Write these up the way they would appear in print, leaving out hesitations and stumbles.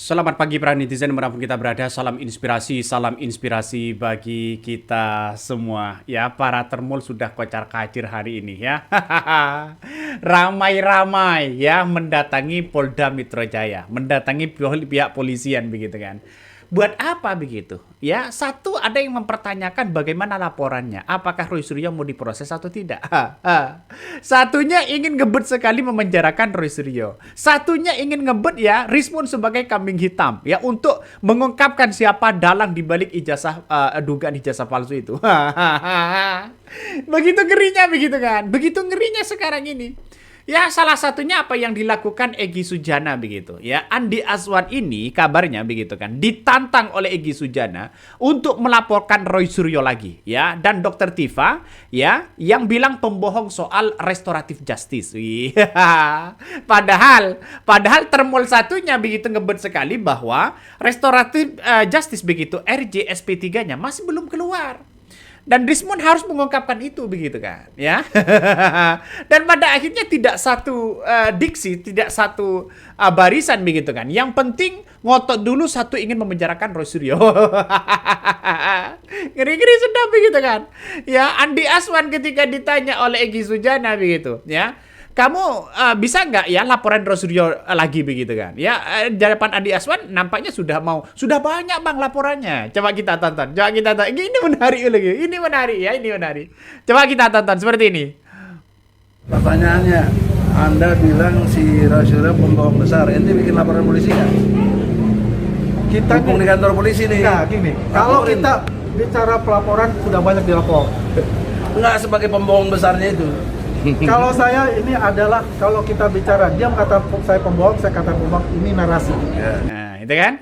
Selamat pagi para netizen dimanapun kita berada. Salam inspirasi bagi kita semua. Ya, para termul sudah kocar kacir hari ini ya. Ramai-ramai ya mendatangi Polda Metro Jaya, mendatangi pihak polisian begitu kan. Buat apa begitu? Ya, satu ada yang mempertanyakan bagaimana laporannya. Apakah Roy Suryo mau diproses atau tidak? Satunya ingin ngebet sekali memenjarakan Roy Suryo. Satunya ingin ngebet ya Rismon sebagai kambing hitam ya untuk mengungkapkan siapa dalang di balik ijazah dugaan ijazah palsu itu. Begitu ngerinya begitu kan? Begitu ngerinya sekarang ini. Ya, salah satunya apa yang dilakukan Egy Sujana begitu. Ya, Andi Azwan ini kabarnya begitu kan ditantang oleh Egy Sujana untuk melaporkan Roy Suryo lagi, ya. Dan Dokter Tifa, ya, yang bilang pembohong soal restoratif justice. Wih. Padahal termol satunya begitu ngebet sekali bahwa restoratif justice begitu RJ SP3-nya masih belum keluar. Dan Rismon harus mengungkapkan itu begitu kan, ya. Dan pada akhirnya tidak satu diksi, tidak satu barisan begitu kan. Yang penting ngotot dulu satu ingin memenjarakan Roy Suryo. Ngeri-ngeri sedap begitu kan. Ya, Andi Azwan ketika ditanya oleh Egy Sujana begitu, ya. Kamu bisa nggak ya laporan Roy Suryo lagi begitu kan? Ya, jawaban Andi Azwan nampaknya sudah banyak bang laporannya. Coba kita tonton, Ini menarik lagi, ini menarik. Coba kita tonton seperti ini. Pertanyaannya, Anda bilang si Roy Suryo pembohong besar, ente bikin laporan polisi nggak? Kita Hukum di kantor polisi nih. Enggak, gini. Kalau Laporin. kita bicara pelaporan sudah banyak dilapor. Nggak sebagai pembohong besarnya itu. Kalau saya ini adalah kalau kita bicara dia kata saya pembohong, saya kata pembohong, ini narasi. Nah, itu kan?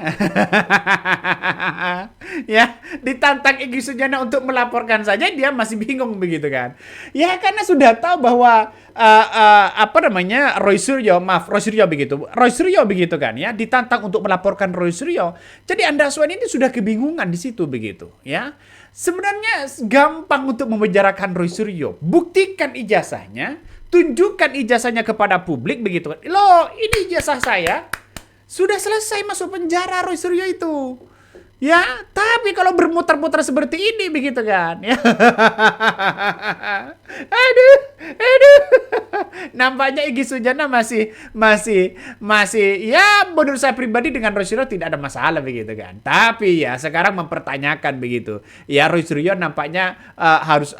Ya, ditantang Egy Sujana untuk melaporkan saja dia masih bingung begitu kan. Ya, karena sudah tahu bahwa Roy Suryo begitu kan ya, ditantang untuk melaporkan Roy Suryo. Jadi Anda Azwan ini sudah kebingungan di situ begitu ya. Sebenarnya gampang untuk memenjarakan Roy Suryo. Buktikan ijazahnya, tunjukkan ijazahnya kepada publik begitu kan. Loh, ini ijazah saya. Sudah selesai masuk penjara Roy Suryo itu. Ya, tapi kalau bermutar-mutar seperti ini begitu kan. Ya. Aduh. Nampaknya Egy Sujana masih ya menurut saya pribadi dengan Roy Suryo tidak ada masalah begitu kan. Tapi ya sekarang mempertanyakan begitu. Ya Roy Suryo nampaknya harus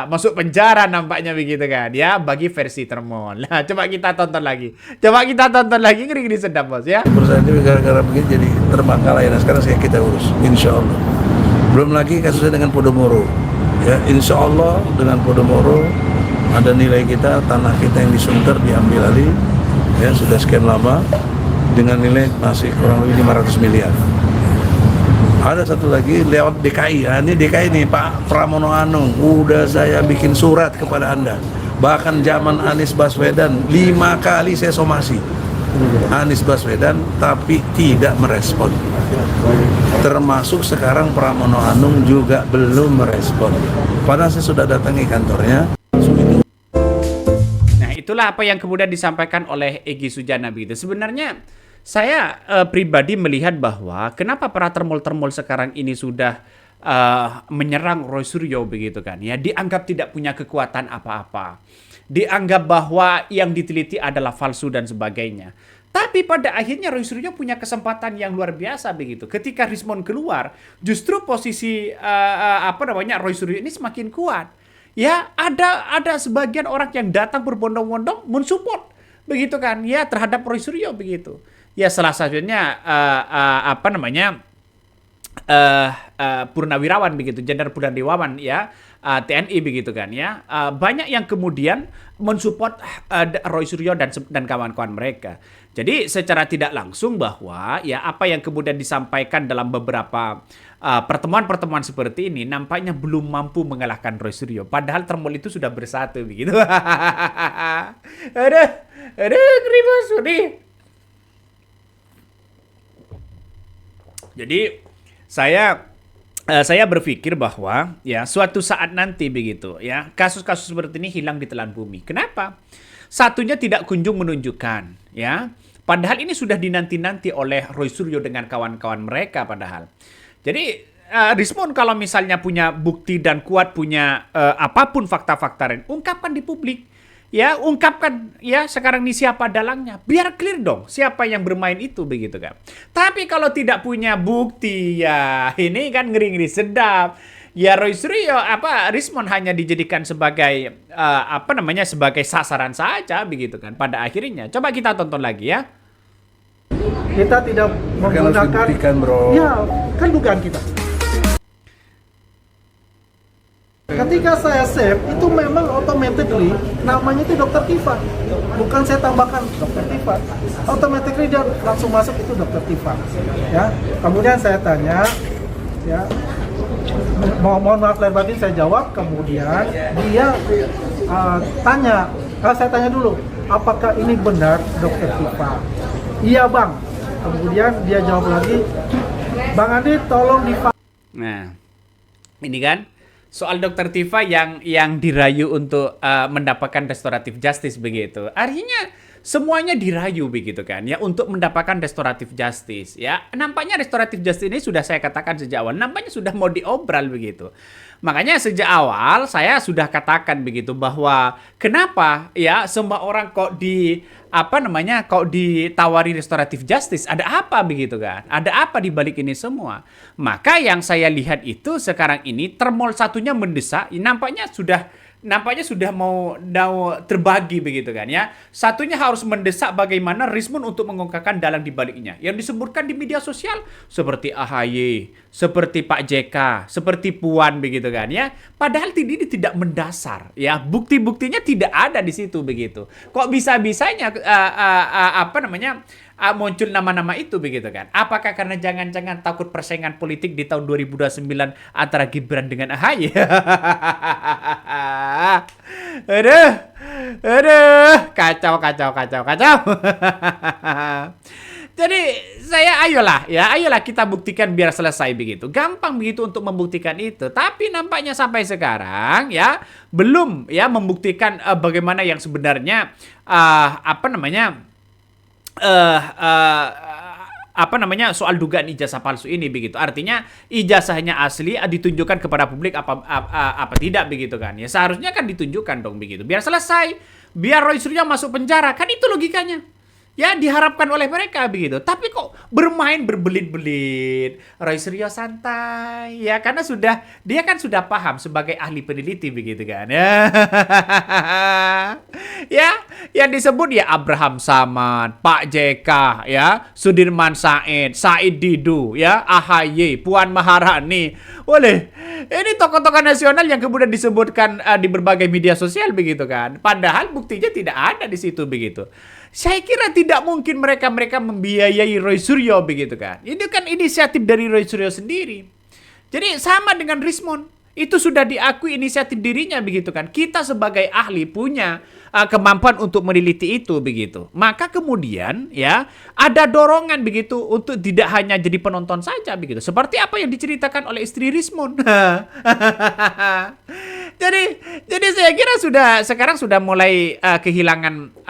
masuk penjara nampaknya begitu kan. Ya bagi versi termol. Nah, coba kita tonton lagi. Ngeri-ngeri sedap bos ya. Perusahaan ini gara-gara begini jadi terbengkalai. Nah sekarang kita urus, insya Allah. Belum lagi kasusnya dengan Podomoro. Ya, insya Allah dengan Podomoro ada nilai kita, tanah kita yang disunter diambil alih. Ya, sudah sekian lama dengan nilai masih kurang lebih 500 miliar. Ada satu lagi lewat DKI. Nah, ini DKI nih Pak Pramono Anung. Udah saya bikin surat kepada Anda. Bahkan zaman Anies Baswedan 5 kali saya somasi Anies Baswedan tapi tidak merespon. Termasuk sekarang Pramono Anung juga belum merespon. Padahal saya sudah datangi kantornya. Nah, itulah apa yang kemudian disampaikan oleh Egy Sujana begitu. Sebenarnya saya pribadi melihat bahwa kenapa para termol-termol sekarang ini sudah menyerang Roy Suryo begitu kan ya, dianggap tidak punya kekuatan apa-apa, dianggap bahwa yang diteliti adalah palsu dan sebagainya. Tapi pada akhirnya Roy Suryo punya kesempatan yang luar biasa begitu. Ketika Rismon keluar, justru posisi Roy Suryo ini semakin kuat. Ya, ada sebagian orang yang datang berbondong-bondong mensupport begitu kan ya terhadap Roy Suryo begitu. Ya salah satunya Purnawirawan begitu, Jenderal Purnawirawan ya, TNI begitu kan ya. Banyak yang kemudian mensupport Roy Suryo dan kawan-kawan mereka. Jadi secara tidak langsung bahwa ya apa yang kemudian disampaikan dalam beberapa pertemuan-pertemuan seperti ini nampaknya belum mampu mengalahkan Roy Suryo. Padahal termol itu sudah bersatu begitu. Aduh, ngeri bos, Jadi saya berpikir bahwa ya suatu saat nanti begitu ya kasus-kasus seperti ini hilang di telan bumi. Kenapa? Satunya tidak kunjung menunjukkan ya Padahal ini sudah dinanti-nanti oleh Roy Suryo dengan kawan-kawan mereka padahal. Jadi Rismon kalau misalnya punya bukti dan kuat punya apapun fakta-fakta lain, ungkapkan di publik. Ya, ungkapkan ya sekarang ini siapa dalangnya. Biar clear dong siapa yang bermain itu begitu kan. Tapi kalau tidak punya bukti ya ini kan ngeri-ngeri sedap. Ya Roy Suryo Rismon hanya dijadikan sebagai sebagai sasaran saja begitu kan pada akhirnya. Coba kita tonton lagi ya. Kita tidak Harus menggunakan. dibuktikan, bro. Ya, kan dugaan kita. Ketika saya save, itu memang automatically namanya itu Dr. Tifa. Bukan saya tambahkan Dr. Tifa. Automatically dia langsung masuk itu Dr. Tifa. Ya. Kemudian saya tanya, ya, mohon maaf lahir batin saya jawab. Kemudian dia tanya, saya tanya dulu, apakah ini benar Dr. Tifa? Iya bang. Kemudian dia jawab lagi, Bang Andi tolong Nah, ini kan soal Dr. Tifa yang dirayu untuk mendapatkan restoratif justice begitu. Artinya semuanya dirayu begitu kan ya untuk mendapatkan restoratif justice ya. Nampaknya restoratif justice ini sudah saya katakan sejak awal, nampaknya sudah mau diobral begitu. Makanya sejak awal saya sudah katakan begitu bahwa kenapa ya semua orang kok ditawari restoratif justice, ada apa begitu kan? Ada apa di balik ini semua? Maka yang saya lihat itu sekarang ini termol satunya mendesak, nampaknya sudah mau terbagi begitu kan ya. Satunya harus mendesak bagaimana Rismon untuk mengungkapkan dalang di baliknya. Yang disebutkan di media sosial seperti AHY, seperti Pak JK, seperti Puan begitu kan ya. Padahal ini tidak mendasar ya. Bukti-buktinya tidak ada di situ begitu. Kok bisa-bisanya muncul nama-nama itu begitu kan. Apakah karena jangan-jangan takut persaingan politik di tahun 2029 antara Gibran dengan AHY? Aduh, kacau. Jadi ayolah kita buktikan biar selesai begitu. Gampang begitu untuk membuktikan itu. Tapi nampaknya sampai sekarang ya belum ya membuktikan bagaimana yang sebenarnya soal dugaan ijazah palsu ini begitu. Artinya ijazahnya asli ditunjukkan kepada publik apa tidak begitu kan. Ya seharusnya kan ditunjukkan dong begitu. Biar selesai, biar Roy Suryo masuk penjara. Kan itu logikanya. Ya diharapkan oleh mereka begitu. Tapi kok bermain berbelit-belit. Roy Suryo santai ya karena dia kan sudah paham sebagai ahli peneliti begitu kan. Ya, yang disebut ya Abraham Samad, Pak JK ya, Sudirman Said, Said Didu ya, AHY, Puan Maharani. Boleh. Ini tokoh-tokoh nasional yang kemudian disebutkan di berbagai media sosial begitu kan. Padahal buktinya tidak ada di situ begitu. Saya kira tidak mungkin mereka membiayai Roy Suryo begitu kan. Ini kan inisiatif dari Roy Suryo sendiri. Jadi sama dengan Rismon. Itu sudah diakui inisiatif dirinya begitu kan. Kita sebagai ahli punya kemampuan untuk meneliti itu begitu. Maka kemudian ya ada dorongan begitu untuk tidak hanya jadi penonton saja begitu. Seperti apa yang diceritakan oleh istri Rismon. Jadi saya kira sekarang sudah mulai kehilangan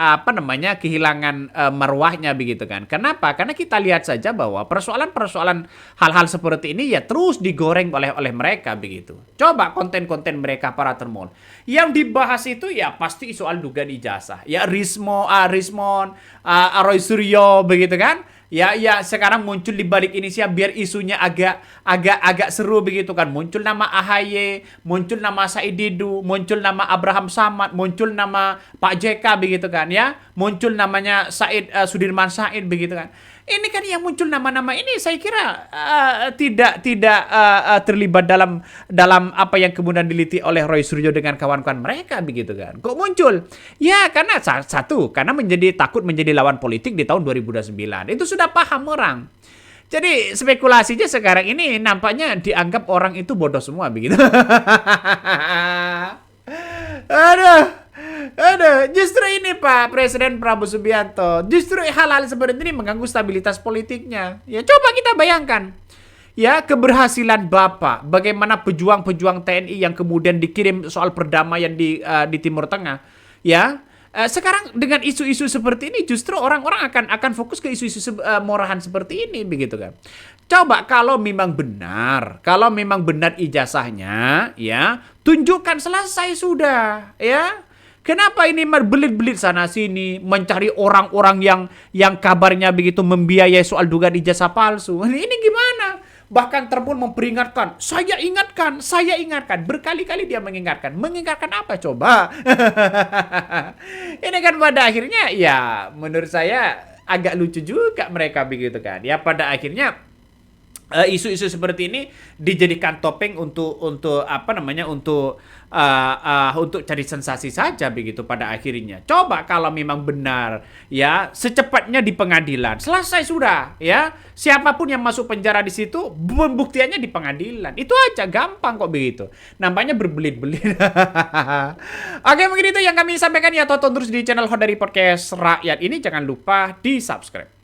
marwahnya begitu kan. Kenapa? Karena kita lihat saja bahwa persoalan hal-hal seperti ini ya terus digoreng oleh mereka begitu. Coba konten-konten mereka para termol. Yang dibahas itu ya pasti soal dugaan ijazah. Ya Rismon, Roy Suryo begitu kan. Ya sekarang muncul di balik ini sih biar isunya agak seru begitu kan. Muncul nama AHY, muncul nama Said Didu, muncul nama Abraham Samad, muncul nama Pak JK begitu kan ya. Muncul namanya Sudirman Said begitu kan. Ini kan yang muncul nama-nama ini saya kira tidak terlibat dalam apa yang kemudian diliti oleh Roy Suryo dengan kawan-kawan mereka begitu kan. Kok muncul? Ya karena karena takut menjadi lawan politik di tahun 2029. Itu sudah paham orang. Jadi spekulasinya sekarang ini nampaknya dianggap orang itu bodoh semua begitu. Aduh, justru ini Pak Presiden Prabowo Subianto, justru hal-hal seperti ini mengganggu stabilitas politiknya. Ya coba kita bayangkan, ya keberhasilan Bapak, bagaimana pejuang-pejuang TNI yang kemudian dikirim soal perdamaian di Timur Tengah, ya Sekarang dengan isu-isu seperti ini justru orang-orang akan fokus ke isu-isu murahan seperti ini begitu kan. Coba kalau memang benar ijazahnya ya, tunjukkan selesai sudah ya. Kenapa ini berbelit-belit sana sini mencari orang-orang yang kabarnya begitu membiayai soal dugaan ijazah palsu. Ini gimana? Bahkan Trump memperingatkan, saya ingatkan. Berkali-kali dia mengingatkan. Mengingatkan apa coba? Ini kan pada akhirnya ya menurut saya agak lucu juga mereka begitu kan. Ya pada akhirnya isu-isu seperti ini dijadikan topeng untuk apa namanya untuk cari sensasi saja begitu pada akhirnya. Coba kalau memang benar ya secepatnya di pengadilan selesai sudah ya, siapapun yang masuk penjara di situ pembuktiannya di pengadilan itu aja, gampang kok begitu. Nampaknya berbelit-belit. Oke, mungkin itu yang kami sampaikan ya. Tonton terus di channel Hot dari Podcast Rakyat ini, jangan lupa di subscribe.